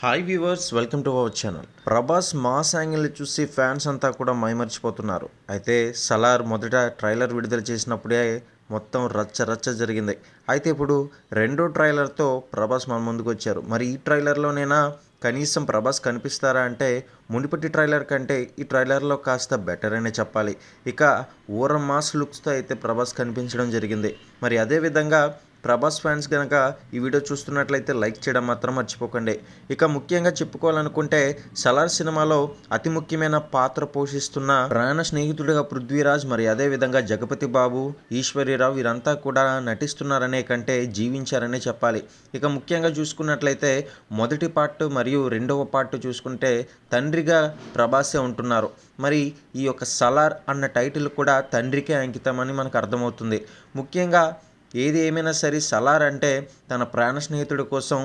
Hi viewers, welcome to our channel. Prabhas mass యాంగిల్ని చూసి fans అంతా కూడా మైమర్చిపోతున్నారు. అయితే సలార్ మొదట ట్రైలర్ విడుదల చేసినప్పుడే మొత్తం రచ్చ రచ్చ జరిగింది. అయితే ఇప్పుడు రెండో ట్రైలర్తో ప్రభాస్ మన ముందుకు వచ్చారు. మరి ఈ ట్రైలర్లోనైనా కనీసం ప్రభాస్ కనిపిస్తారా అంటే మునుపటి ట్రైలర్ కంటే ఈ ట్రైలర్లో కాస్త బెటర్ అనే చెప్పాలి. ఇక ఊర మాస్ లుక్స్తో అయితే ప్రభాస్ కనిపించడం జరిగింది. మరి అదేవిధంగా ప్రభాస్ ఫ్యాన్స్ కనుక ఈ వీడియో చూస్తున్నట్లయితే లైక్ చేయడం మాత్రం మర్చిపోకండి. ఇక ముఖ్యంగా చెప్పుకోవాలనుకుంటే సలార్ సినిమాలో అతి ముఖ్యమైన పాత్ర పోషిస్తున్న ప్రాణ స్నేహితుడిగా పృథ్వీరాజ్, మరి అదేవిధంగా జగపతి బాబు, ఈశ్వరీరావు వీరంతా కూడా నటిస్తున్నారనే కంటే జీవించారనే చెప్పాలి. ఇక ముఖ్యంగా చూసుకున్నట్లయితే మొదటి పార్ట్ మరియు రెండవ పార్ట్ చూసుకుంటే తండ్రిగా ప్రభాసే ఉంటున్నారు. మరి ఈ యొక్క సలార్ అన్న టైటిల్ కూడా తండ్రికే అంకితమని మనకు అర్థమవుతుంది. ముఖ్యంగా ఏది ఏమైనా సరే సలార్ అంటే తన ప్రాణ స్నేహితుడి కోసం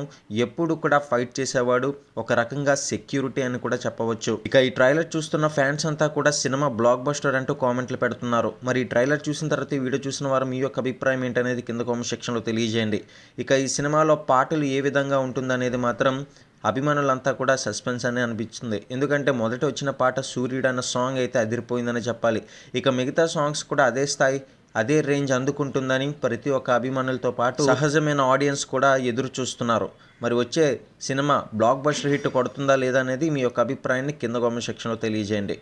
ఎప్పుడు కూడా ఫైట్ చేసేవాడు, ఒక రకంగా సెక్యూరిటీ అని కూడా చెప్పవచ్చు. ఇక ఈ ట్రైలర్ చూస్తున్న ఫ్యాన్స్ అంతా కూడా సినిమా బ్లాక్ బస్టర్ అంటూ కామెంట్లు పెడుతున్నారు. మరి ఈ ట్రైలర్ చూసిన తర్వాత ఈ వీడియో చూసిన వారు మీ యొక్క అభిప్రాయం ఏంటనేది కింద కామెంట్ సెక్షన్లో తెలియజేయండి. ఇక ఈ సినిమాలో పాటలు ఏ విధంగా ఉంటుందనేది మాత్రం అభిమానులంతా కూడా సస్పెన్స్ అని అనిపించింది. ఎందుకంటే మొదట వచ్చిన పాట సూర్యుడు అన్న సాంగ్ అయితే అదిరిపోయిందని చెప్పాలి. ఇక మిగతా సాంగ్స్ కూడా అదే స్థాయి అదే రేంజ్ అందుకుంటుందని ప్రతి ఒక్క అభిమానులతో పాటు సహజమైన ఆడియన్స్ కూడా ఎదురు చూస్తున్నారు. మరి వచ్చే సినిమా బ్లాక్ బస్టర్ హిట్ కొడుతుందా లేదా అనేది మీ యొక్క అభిప్రాయాన్ని కింద కామెంట్ సెక్షన్లో తెలియజేయండి.